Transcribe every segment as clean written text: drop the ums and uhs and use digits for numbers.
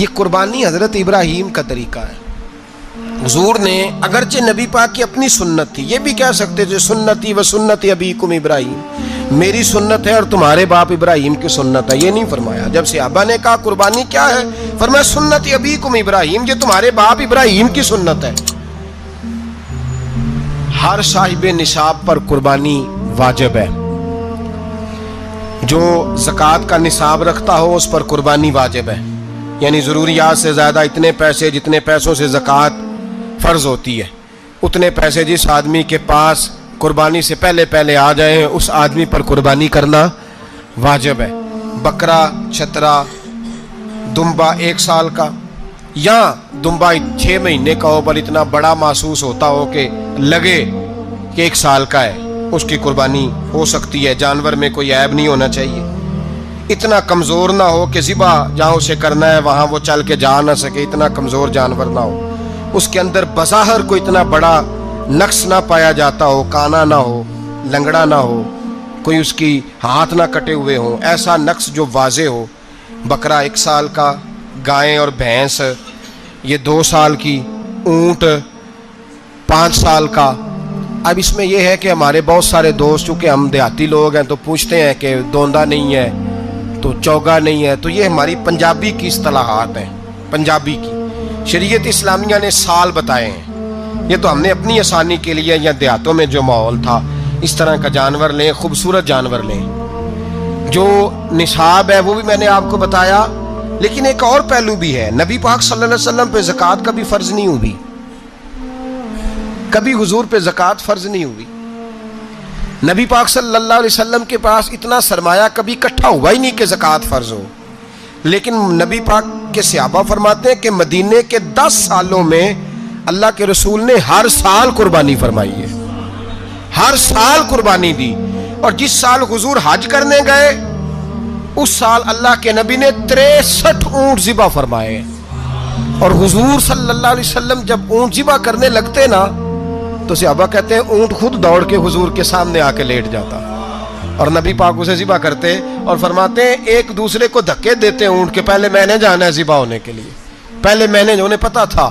یہ قربانی حضرت ابراہیم کا طریقہ ہے. حضور نے اگرچہ نبی پاک کی اپنی سنت تھی، یہ بھی کہہ سکتے تھے سنتی و سنت ابیکم ابراہیم، میری سنت ہے اور تمہارے باپ ابراہیم کی سنت ہے. یہ نہیں فرمایا. جب صحابہ نے کہا قربانی کیا ہے، فرمایا سنت ابیکم ابراہیم، یہ تمہارے باپ ابراہیم کی سنت ہے. ہر صاحب نصاب پر قربانی واجب ہے. جو زکوٰۃ کا نصاب رکھتا ہو اس پر قربانی واجب ہے، یعنی ضروریات سے زیادہ اتنے پیسے، جتنے پیسوں سے زکوٰۃ فرض ہوتی ہے اتنے پیسے جس آدمی کے پاس قربانی سے پہلے آ جائیں اس آدمی پر قربانی کرنا واجب ہے. بکرا، چھترا، دمبا 1 سال کا یا دمبا 6 مہینے کا ہو پر اتنا بڑا محسوس ہوتا ہو کہ لگے کہ 1 سال کا ہے، اس کی قربانی ہو سکتی ہے. جانور میں کوئی عیب نہیں ہونا چاہیے، اتنا کمزور نہ ہو کہ ذبح جہاں اسے کرنا ہے وہاں وہ چل کے جا نہ سکے، اتنا کمزور جانور نہ ہو، اس کے اندر بظاہر کوئی اتنا بڑا نقص نہ پایا جاتا ہو، کانا نہ ہو، لنگڑا نہ ہو، کوئی اس کی ہاتھ نہ کٹے ہوئے ہوں، ایسا نقص جو واضح ہو. بکرا 1 سال کا، گائیں اور بھینس یہ 2 سال کی، اونٹ 5 سال کا. اب اس میں یہ ہے کہ ہمارے بہت سارے دوست چونکہ ہم دیہاتی لوگ ہیں تو پوچھتے ہیں کہ دوندا نہیں ہے تو چوگا نہیں ہے، تو یہ ہماری پنجابی کی اصطلاحات ہیں. پنجابی کی شریعت اسلامیہ نے سال بتائے ہیں، یہ تو ہم نے اپنی آسانی کے لیے یا دیہاتوں میں جو ماحول تھا اس طرح کا جانور لیں، خوبصورت جانور لیں. جو نصاب ہے وہ بھی میں نے آپ کو بتایا، لیکن ایک اور پہلو بھی ہے. نبی پاک صلی اللہ علیہ وسلم پہ زکوٰۃ کبھی فرض نہیں ہوئی، کبھی حضور پہ زکوٰۃ فرض نہیں ہوئی. نبی پاک صلی اللہ علیہ وسلم کے پاس اتنا سرمایہ کبھی اکٹھا ہوا ہی نہیں کہ زکوٰۃ فرض ہو. لیکن نبی پاک کے صحابہ فرماتے ہیں کہ مدینے کے 10 سالوں میں اللہ کے رسول نے ہر سال قربانی فرمائی ہے، ہر سال قربانی دی. اور جس سال حضور حج کرنے گئے اس سال اللہ کے نبی نے 63 اونٹ ذبح فرمائے. اور حضور صلی اللہ علیہ وسلم جب اونٹ ذبح کرنے لگتے نا تو صحابہ کہتے ہیں اونٹ خود دوڑ کے حضور کے سامنے آ کے لیٹ جاتا اور نبی پاک اسے ذبح کرتے اور فرماتے ہیں ایک دوسرے کو دھکے دیتے اونٹ کے، پہلے میں نے جانا ہے ذبح ہونے کے لیے، پہلے میں نے. انہیں پتا تھا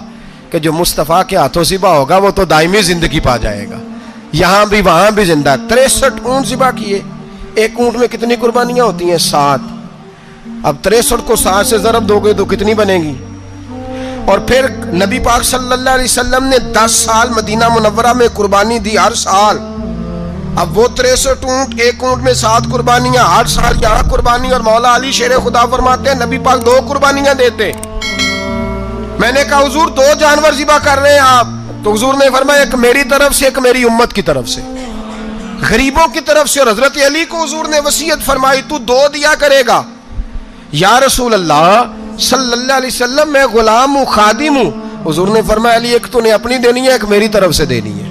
کہ جو مصطفیٰ کے ہاتھوں ذبح ہوگا وہ تو دائمی زندگی پا جائے گا، یہاں بھی وہاں بھی زندہ. 63 اونٹ ذبح کیے. ایک اونٹ میں کتنی قربانیاں ہوتی ہیں؟ 7. اب 63 کو 7 سے ضرب دو گے تو کتنی بنے گی؟ اور پھر نبی پاک صلی اللہ علیہ وسلم نے 10 سال مدینہ منورہ میں قربانی دی ہر سال. اب وہ 63 اونٹ، ایک اونٹ میں 7 قربانیاں، ہر سال یہاں قربانی. اور مولا علی شیر خدا فرماتے ہیں نبی پاک 2 قربانیاں دیتے. میں نے کہا حضور 2 جانور ذبح کر رہے ہیں آپ، تو حضور نے فرمایا ایک میری طرف سے، ایک میری امت کی طرف سے، غریبوں کی طرف سے. اور حضرت علی کو حضور نے وصیت فرمائی تو 2 دیا کرے گا. یا رسول اللہ صلی اللہ علیہ وسلم میں غلام ہوں، خادم ہوں. حضور نے فرمایا علی ایک تو نے اپنی دینی ہے، ایک میری طرف سے دینی ہے.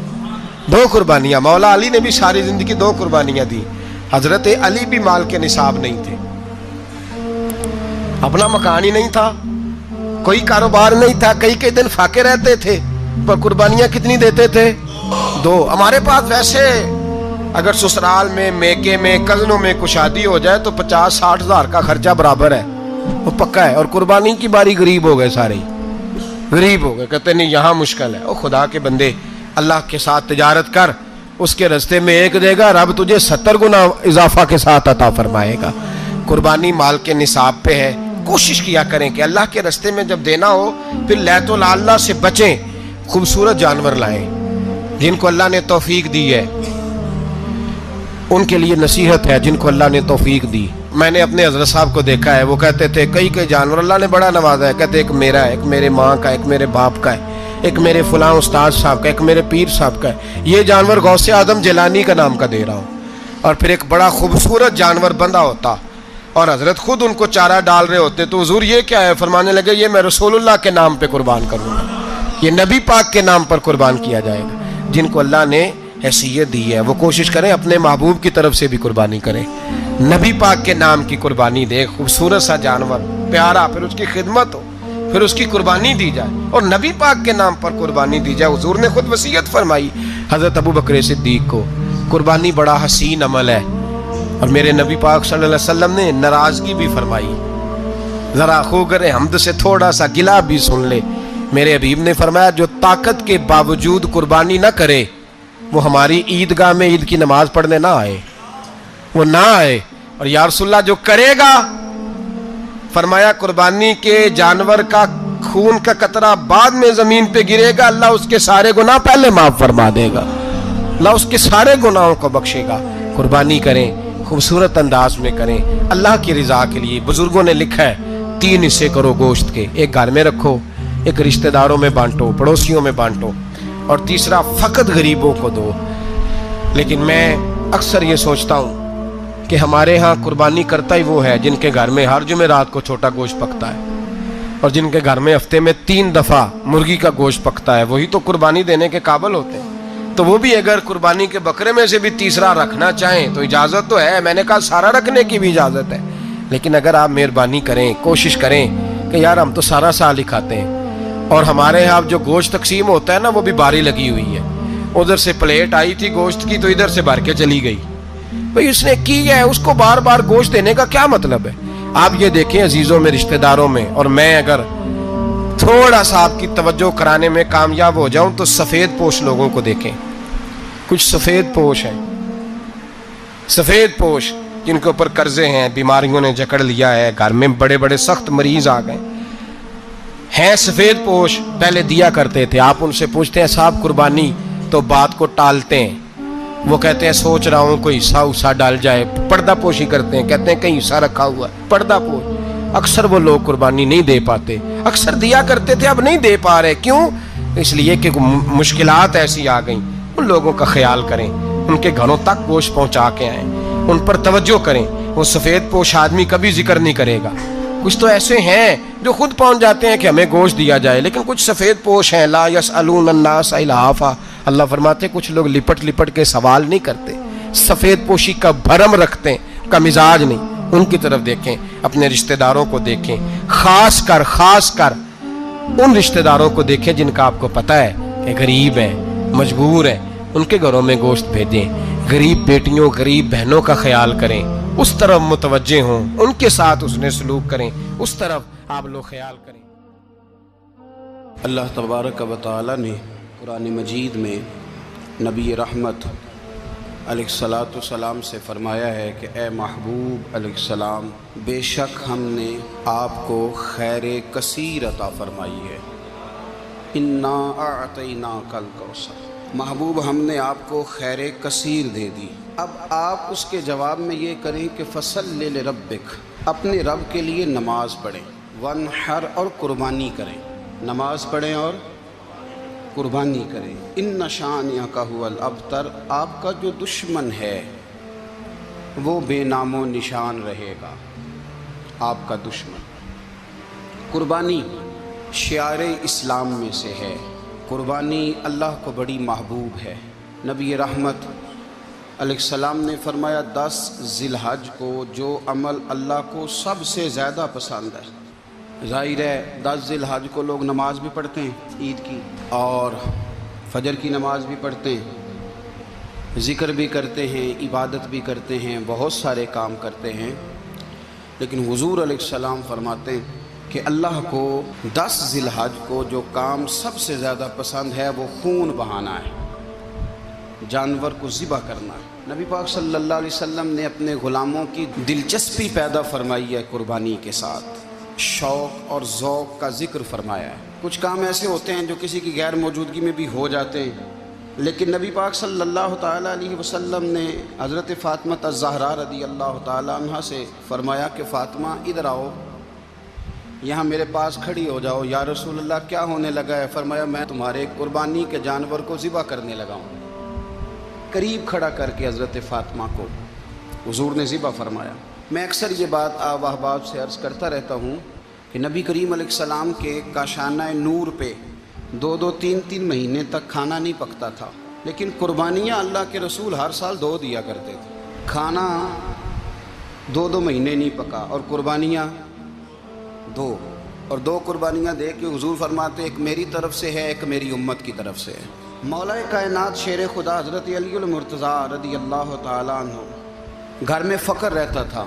2 قربانیاں. مولا علی نے بھی ساری زندگی 2 قربانیاں دی. حضرت علی بھی مال کے نصاب نہیں تھے، اپنا مکان ہی نہیں تھا، کوئی کاروبار نہیں تھا، کئی دن فاقے رہتے تھے، پر قربانیاں کتنی دیتے تھے؟ 2. ہمارے پاس ویسے اگر سسرال میں، میکے میں، کزنوں میں کچھ شادی ہو جائے تو 50-60 ہزار کا خرچہ برابر ہے، وہ پکا ہے. اور قربانی کی باری غریب ہو گئے، سارے غریب ہو گئے، کہتے نہیں یہاں مشکل ہے. او خدا کے بندے اللہ کے ساتھ تجارت کر، اس کے رستے میں 1 دے گا، رب تجھے 70 گنا اضافہ کے ساتھ عطا فرمائے گا. قربانی مال کے نصاب پہ ہے. کوشش کیا کریں کہ اللہ کے رستے میں جب دینا ہو پھر لیت اللہ سے بچیں، خوبصورت جانور لائیں. جن کو اللہ نے توفیق دی ہے ان کے لیے نصیحت ہے، جن کو اللہ نے توفیق دی. میں نے اپنے حضرت صاحب کو دیکھا ہے، وہ کہتے تھے کئی جانور اللہ نے بڑا نوازا ہے. کہتے ایک میرا ہے، ایک میرے ماں کا، ایک میرے باپ کا ہے، ایک میرے فلاں استاد صاحب کا، ایک میرے پیر صاحب کا ہے. یہ جانور غوث اعظم جیلانی کا نام کا دے رہا ہوں. اور پھر ایک بڑا خوبصورت جانور بندھا ہوتا اور حضرت خود ان کو چارہ ڈال رہے ہوتے. تو حضور یہ کیا ہے؟ فرمانے لگے یہ میں رسول اللہ کے نام پہ قربان کروں گا، یہ نبی پاک کے نام پر قربان کیا جائے گا. جن کو اللہ نے حیثیت دی ہے وہ کوشش کریں اپنے محبوب کی طرف سے بھی قربانی کریں، نبی پاک کے نام کی قربانی دے. خوبصورت سا جانور پیارا، پھر اس کی خدمت ہو، پھر اس کی قربانی دی جائے اور نبی پاک کے نام پر قربانی دی جائے. حضور نے خود وصیت فرمائی حضرت ابو بکر صدیق کو، قربانی بڑا حسین عمل ہے. اور میرے نبی پاک صلی اللہ علیہ وسلم نے ناراضگی بھی فرمائی ذرا خوگر حمد سے تھوڑا سا گلا بھی سن لے. میرے حبیب نے فرمایا جو طاقت کے باوجود قربانی نہ کرے وہ ہماری عیدگاہ میں عید کی نماز پڑھنے نہ آئے، وہ نہ آئے. اور یا رسول اللہ جو کرے گا، فرمایا قربانی کے جانور کا خون کا قطرہ بعد میں زمین پہ گرے گا، اللہ اس کے سارے گناہ پہلے معاف فرما دے گا، اللہ اس کے سارے گناہوں کو بخشے گا. قربانی کریں، خوبصورت انداز میں کریں، اللہ کی رضا کے لیے. بزرگوں نے لکھا ہے 3 حصے کرو گوشت کے، ایک گھر میں رکھو، ایک رشتہ داروں میں بانٹو، پڑوسیوں میں بانٹو، اور تیسرا فقط غریبوں کو دو. لیکن میں اکثر یہ سوچتا ہوں کہ ہمارے ہاں قربانی کرتا ہی وہ ہے جن کے گھر میں ہر جمعرات کو چھوٹا گوشت پکتا ہے، اور جن کے گھر میں ہفتے میں 3 دفعہ مرغی کا گوشت پکتا ہے، وہی تو قربانی دینے کے قابل ہوتے ہیں. تو وہ بھی اگر قربانی کے بکرے میں سے بھی تیسرا رکھنا چاہیں تو اجازت تو ہے، میں نے کہا سارا رکھنے کی بھی اجازت ہے. لیکن اگر آپ مہربانی کریں، کوشش کریں کہ یار ہم تو سارا سال ہی کھاتے ہیں، اور ہمارے یہاں جو گوشت تقسیم ہوتا ہے نا وہ بھی باری لگی ہوئی ہے. ادھر سے پلیٹ آئی تھی گوشت کی تو ادھر سے بھر کے چلی گئی. بھئی اس نے کی ہے، اس کو بار بار گوشت دینے کا کیا مطلب ہے؟ آپ یہ دیکھیں عزیزوں میں، رشتہ داروں میں، اور میں اگر تھوڑا سا آپ کی توجہ کرانے میں کامیاب ہو جاؤں تو سفید پوش لوگوں کو دیکھیں. کچھ سفید پوش ہیں، سفید پوش جن کے اوپر قرضے ہیں، بیماریوں نے جکڑ لیا ہے، گھر میں بڑے بڑے سخت مریض آ گئے ہیں. سفید پوش پہلے دیا کرتے تھے. آپ ان سے پوچھتے ہیں صاحب قربانی، تو بات کو ٹالتے ہیں. وہ کہتے ہیں سوچ رہا ہوں کوئی حصہ ڈال جائے. پردہ پوشی کرتے ہیں، کہتے ہیں کہیں حصہ رکھا ہوا ہے، پردہ پوش. اکثر وہ لوگ قربانی نہیں دے پاتے. اکثر دیا کرتے تھے، اب نہیں دے پا رہے. کیوں؟ اس لیے کہ مشکلات ایسی آ گئیں. ان لوگوں کا خیال کریں، ان کے گھروں تک گوشت پہنچا کے آئیں، ان پر توجہ کریں. وہ سفید پوش آدمی کبھی ذکر نہیں کرے گا. کچھ تو ایسے ہیں جو خود پہنچ جاتے ہیں کہ ہمیں گوشت دیا جائے، لیکن کچھ سفید پوش ہیں لا یسألون الناس الحافا. اللہ فرماتے کچھ لوگ لپٹ لپٹ کے سوال نہیں کرتے، سفید پوشی کا بھرم رکھتے ہیں، کا مزاج نہیں. ان کی طرف دیکھیں، اپنے رشتہ داروں کو دیکھیں، خاص کر ان رشتہ داروں کو دیکھیں جن کا آپ کو پتہ ہے کہ غریب ہیں، مجبور ہیں. ان کے گھروں میں گوشت بھیجیں. غریب بیٹیوں، غریب بہنوں کا خیال کریں، اس طرف متوجہ ہوں، ان کے ساتھ اس نے سلوک کریں، اس طرف آپ لوگ خیال کریں. اللہ تبارک و تعالی نے قرآن مجید میں نبی رحمت علیہ الصلاۃ والسلام سے فرمایا ہے کہ اے محبوب علیہ السلام، بے شک ہم نے آپ کو خیر کثیر عطا فرمائی ہے. انا اعطیناک الکوثر، محبوب ہم نے آپ کو خیر کثیر دے دی. اب آپ اس کے جواب میں یہ کریں کہ فصلی لربک، اپنے رب کے لیے نماز پڑھیں، وانحر اور قربانی کریں. نماز پڑھیں اور قربانی کریں. ان شانئک ھو الابتر، آپ کا جو دشمن ہے وہ بے نام و نشان رہے گا. آپ کا دشمن. قربانی شعار اسلام میں سے ہے. قربانی اللہ کو بڑی محبوب ہے. نبی رحمت علیہ السلام نے فرمایا 10 ذی الحج کو جو عمل اللہ کو سب سے زیادہ پسند ہے. ظاہر ہے 10 ذی الحج کو لوگ نماز بھی پڑھتے ہیں عید کی، اور فجر کی نماز بھی پڑھتے ہیں، ذکر بھی کرتے ہیں، عبادت بھی کرتے ہیں، بہت سارے کام کرتے ہیں. لیکن حضور علیہ السلام فرماتے ہیں کہ اللہ کو 10 ذی الحج کو جو کام سب سے زیادہ پسند ہے وہ خون بہانا ہے، جانور کو ذبح کرنا ہے. نبی پاک صلی اللہ علیہ وسلم نے اپنے غلاموں کی دلچسپی پیدا فرمائی ہے قربانی کے ساتھ، شوق اور ذوق کا ذکر فرمایا ہے. کچھ کام ایسے ہوتے ہیں جو کسی کی غیر موجودگی میں بھی ہو جاتے ہیں، لیکن نبی پاک صلی اللہ تعالیٰ علیہ وسلم نے حضرت فاطمہ الزہرا رضی اللہ تعالیٰ عنہ سے فرمایا کہ فاطمہ ادھر آؤ، یہاں میرے پاس کھڑی ہو جاؤ. یا رسول اللہ کیا ہونے لگا ہے؟ فرمایا میں تمہارے قربانی کے جانور کو ذبح کرنے لگا ہوں. قریب کھڑا کر کے حضرت فاطمہ کو حضور نے ذبح فرمایا. میں اکثر یہ بات آپ احباب سے عرض کرتا رہتا ہوں کہ نبی کریم علیہ السلام کے کاشانہ نور پہ 2 3 مہینے تک کھانا نہیں پکتا تھا، لیکن قربانیاں اللہ کے رسول ہر سال 2 دیا کرتے تھے. کھانا 2 مہینے نہیں پکا اور قربانیاں 2، اور 2 قربانیاں دے کے حضور فرماتے ایک میری طرف سے ہے، ایک میری امت کی طرف سے ہے. مولا کائنات شیر خدا حضرت علی المرتضیٰ رضی اللہ تعالیٰ عنہ، گھر میں فقر رہتا تھا،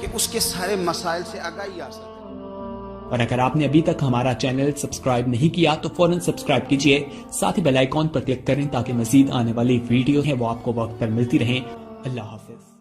کہ اس کے سارے مسائل سے آگاہی حاصل کریں۔ اور اگر آپ نے ابھی تک ہمارا چینل سبسکرائب نہیں کیا تو فوراً سبسکرائب کیجئے، ساتھ ہی بیل آئیکن پر کلک کریں تاکہ مزید آنے والی ویڈیو ہیں وہ آپ کو وقت پر ملتی رہیں۔ اللہ حافظ۔